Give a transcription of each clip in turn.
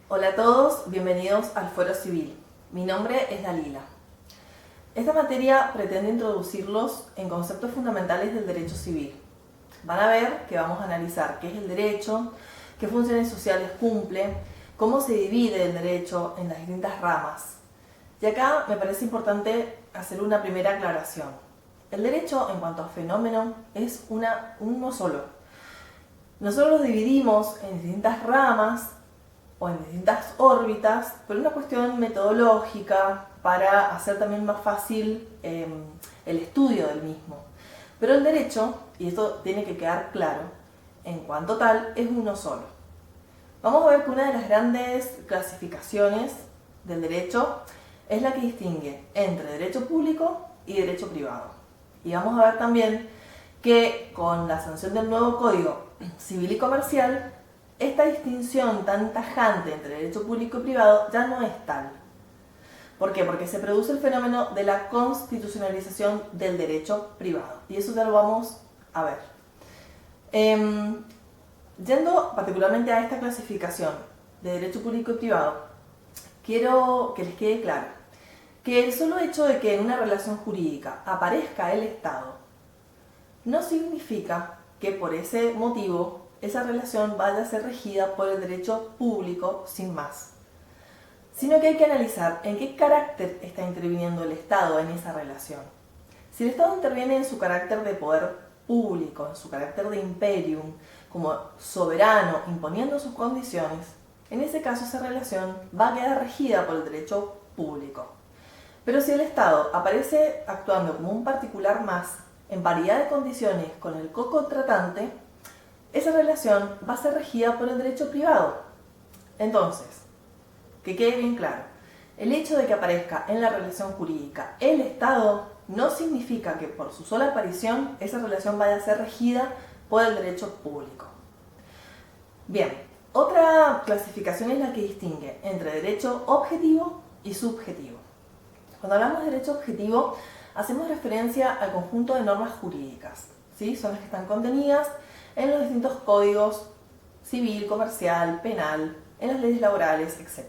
Hola a todos, bienvenidos al Fuero Civil. Mi nombre es Dalila. Esta materia pretende introducirlos en conceptos fundamentales del derecho civil. Van a ver que vamos a analizar qué es el derecho, qué funciones sociales cumple, cómo se divide el derecho en las distintas ramas. Y acá me parece importante hacer una primera aclaración. El derecho, en cuanto a fenómeno, es uno solo. Nosotros lo dividimos en distintas ramas o en distintas órbitas por una cuestión metodológica para hacer también más fácil el estudio del mismo. Pero el derecho, y esto tiene que quedar claro, en cuanto tal, es uno solo. Vamos a ver que una de las grandes clasificaciones del derecho es la que distingue entre derecho público y derecho privado. Y vamos a ver también que con la sanción del nuevo Código Civil y Comercial, esta distinción tan tajante entre derecho público y privado ya no es tal. ¿Por qué? Porque se produce el fenómeno de la constitucionalización del derecho privado. Y eso ya lo vamos a ver. Yendo particularmente a esta clasificación de derecho público y privado, quiero que les quede claro que el solo hecho de que en una relación jurídica aparezca el Estado no significa que por ese motivo esa relación vaya a ser regida por el derecho público sin más, sino que hay que analizar en qué carácter está interviniendo el Estado en esa relación. Si el Estado interviene en su carácter de poder público, en su carácter de imperium, como soberano, imponiendo sus condiciones, en ese caso esa relación va a quedar regida por el derecho público. Pero si el Estado aparece actuando como un particular más, en paridad de condiciones con el co-contratante, esa relación va a ser regida por el derecho privado. Entonces, que quede bien claro, el hecho de que aparezca en la relación jurídica el Estado no significa que por su sola aparición esa relación vaya a ser regida por el derecho público. Bien, otra clasificación es la que distingue entre derecho objetivo y subjetivo. Cuando hablamos de derecho objetivo, hacemos referencia al conjunto de normas jurídicas, ¿sí? Son las que están contenidas en los distintos códigos civil, comercial, penal, en las leyes laborales, etc.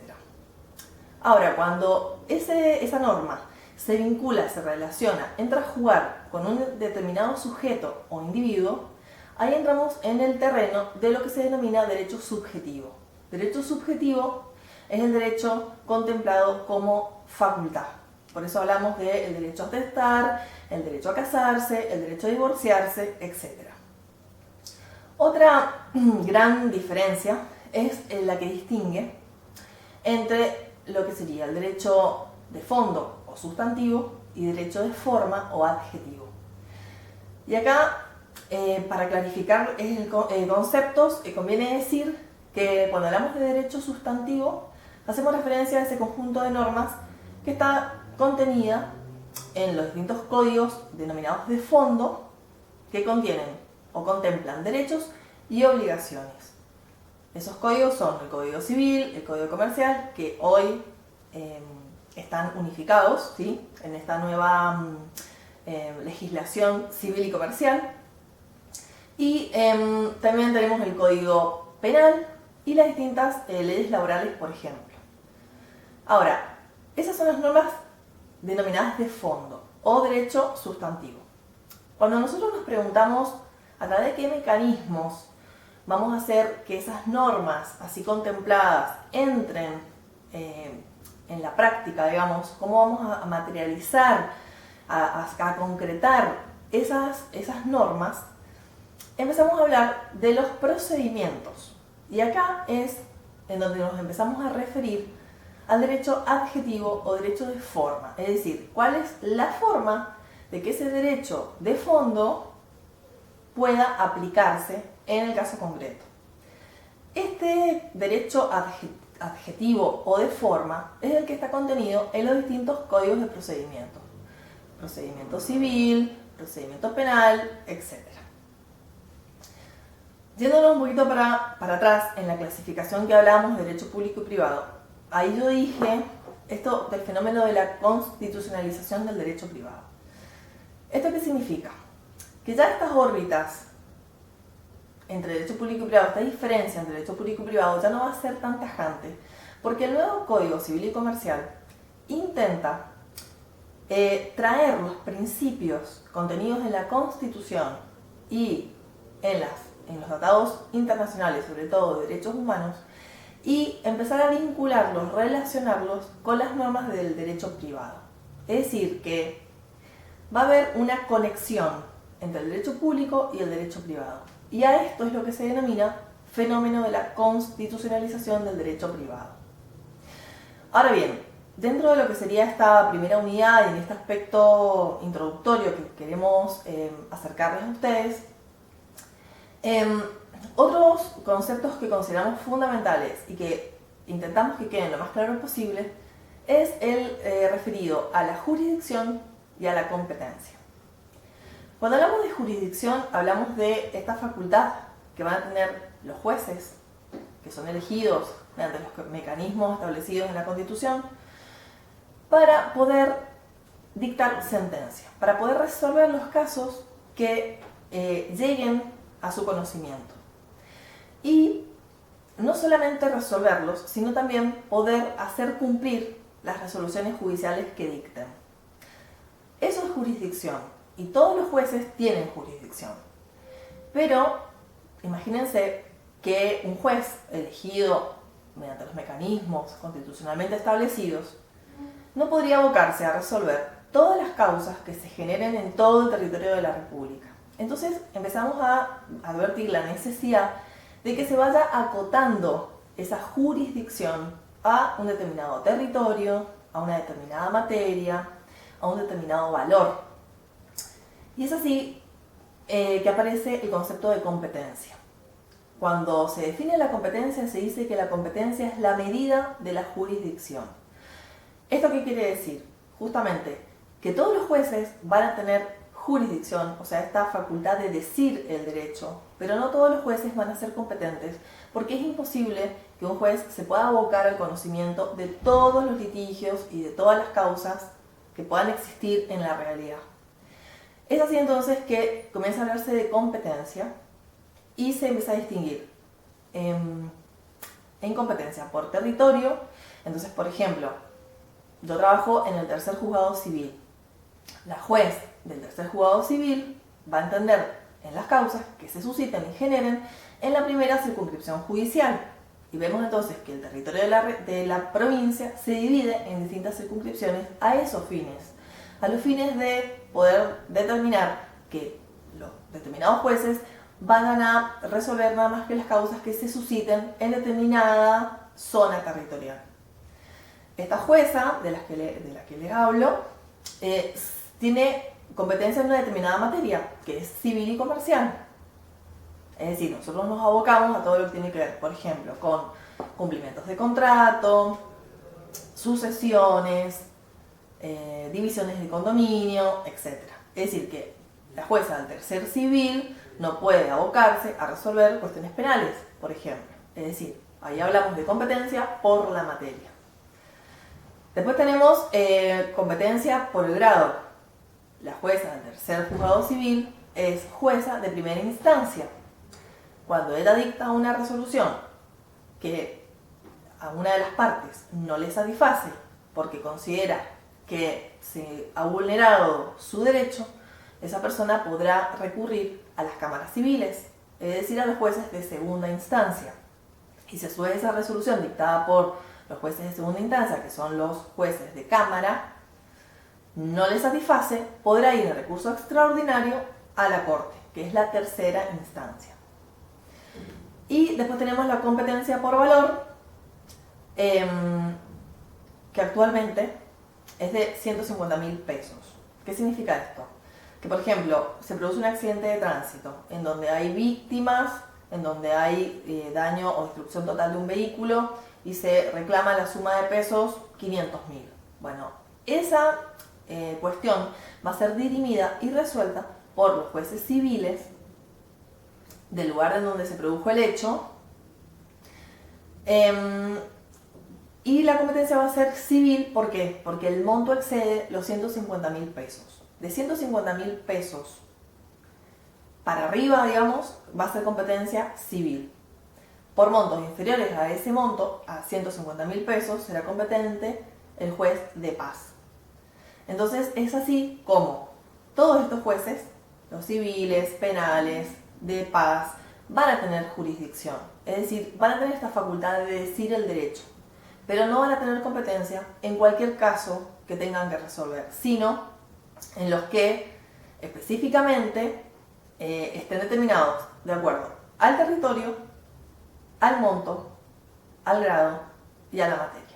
Ahora, cuando esa norma se vincula, se relaciona, entra a jugar con un determinado sujeto o individuo, ahí entramos en el terreno de lo que se denomina derecho subjetivo. Derecho subjetivo es el derecho contemplado como facultad. Por eso hablamos del derecho a testar, el derecho a casarse, el derecho a divorciarse, etc. Otra gran diferencia es la que distingue entre lo que sería el derecho de fondo o sustantivo y derecho de forma o adjetivo. Y acá, para clarificar conceptos, conviene decir que cuando hablamos de derecho sustantivo, hacemos referencia a ese conjunto de normas que está contenida en los distintos códigos denominados de fondo que contienen o contemplan derechos y obligaciones. Esos códigos son el Código Civil, el Código Comercial, que hoy están unificados, ¿sí?, en esta nueva legislación civil y comercial. Y también tenemos el Código Penal y las distintas leyes laborales, por ejemplo. Ahora, esas son las normas denominadas de fondo o derecho sustantivo. Cuando nosotros nos preguntamos a través de qué mecanismos vamos a hacer que esas normas así contempladas entren en la práctica, digamos, cómo vamos a materializar, a concretar esas normas, empezamos a hablar de los procedimientos. Y acá es en donde nos empezamos a referir al derecho adjetivo o derecho de forma, es decir, cuál es la forma de que ese derecho de fondo pueda aplicarse en el caso concreto. Este derecho adjetivo o de forma es el que está contenido en los distintos códigos de procedimiento. Procedimiento civil, procedimiento penal, etc. Yéndonos un poquito para atrás en la clasificación que hablábamos de derecho público y privado, ahí yo dije esto del fenómeno de la constitucionalización del derecho privado. ¿Esto qué significa? Que ya estas órbitas entre derecho público y privado, esta diferencia entre derecho público y privado ya no va a ser tan tajante, Porque el nuevo Código Civil y Comercial intenta traer los principios contenidos en la Constitución y en los tratados internacionales, sobre todo de derechos humanos, y empezar a vincularlos, relacionarlos con las normas del derecho privado. Es decir, que va a haber una conexión entre el derecho público y el derecho privado. Y a esto es lo que se denomina fenómeno de la constitucionalización del derecho privado. Ahora bien, dentro de lo que sería esta primera unidad y en este aspecto introductorio que queremos acercarles a ustedes, otros conceptos que consideramos fundamentales y que intentamos que queden lo más claro posible es el referido a la jurisdicción y a la competencia. Cuando hablamos de jurisdicción, hablamos de esta facultad que van a tener los jueces, que son elegidos mediante los mecanismos establecidos en la Constitución, para poder dictar sentencia, para poder resolver los casos que lleguen a su conocimiento. Y no solamente resolverlos, sino también poder hacer cumplir las resoluciones judiciales que dicten. Eso es jurisdicción, y todos los jueces tienen jurisdicción. Pero imagínense que un juez elegido mediante los mecanismos constitucionalmente establecidos no podría abocarse a resolver todas las causas que se generen en todo el territorio de la República. Entonces empezamos a advertir la necesidad de que se vaya acotando esa jurisdicción a un determinado territorio, a una determinada materia, a un determinado valor. Y es así que aparece el concepto de competencia. Cuando se define la competencia, se dice que la competencia es la medida de la jurisdicción. ¿Esto qué quiere decir? Justamente que todos los jueces van a tener jurisdicción, o sea, esta facultad de decir el derecho, pero no todos los jueces van a ser competentes, porque es imposible que un juez se pueda abocar al conocimiento de todos los litigios y de todas las causas que puedan existir en la realidad. Es así entonces que comienza a hablarse de competencia y se empieza a distinguir en competencia por territorio. Entonces, por ejemplo, yo trabajo en el tercer juzgado civil. La juez del tercer juzgado civil va a entender en las causas que se susciten y generen en la primera circunscripción judicial. Y vemos entonces que el territorio de la provincia se divide en distintas circunscripciones a esos fines. A los fines de poder determinar que los determinados jueces van a resolver nada más que las causas que se susciten en determinada zona territorial. Esta jueza de la que les hablo tiene competencia en una determinada materia, que es civil y comercial. Es decir, nosotros nos abocamos a todo lo que tiene que ver, por ejemplo, con cumplimientos de contrato, sucesiones, divisiones de condominio, etc. Es decir, que la jueza del tercer civil no puede abocarse a resolver cuestiones penales, por ejemplo. Es decir, ahí hablamos de competencia por la materia. Después tenemos competencia por el grado. La jueza del tercer juzgado civil es jueza de primera instancia. Cuando ella dicta una resolución que a una de las partes no le satisface porque considera que se ha vulnerado su derecho, esa persona podrá recurrir a las cámaras civiles, es decir, a los jueces de segunda instancia. Y si a su vez esa resolución dictada por los jueces de segunda instancia, que son los jueces de cámara, no le satisface, podrá ir en recurso extraordinario a la Corte, que es la tercera instancia. Y después tenemos la competencia por valor, que actualmente es de 150.000 pesos. ¿Qué significa esto? Que, por ejemplo, se produce un accidente de tránsito en donde hay víctimas, en donde hay daño o destrucción total de un vehículo y se reclama la suma de pesos 500.000. Bueno, esa cuestión va a ser dirimida y resuelta por los jueces civiles del lugar en donde se produjo el hecho, y la competencia va a ser civil. ¿Por qué? Porque el monto excede los 150.000 pesos. De 150.000 pesos para arriba, digamos, va a ser competencia civil. Por montos inferiores a ese monto, a 150.000 pesos, será competente el juez de paz. Entonces es así como todos estos jueces, los civiles, penales, de paz, van a tener jurisdicción. Es decir, van a tener esta facultad de decir el derecho, pero no van a tener competencia en cualquier caso que tengan que resolver, sino en los que específicamente estén determinados de acuerdo al territorio, al monto, al grado y a la materia.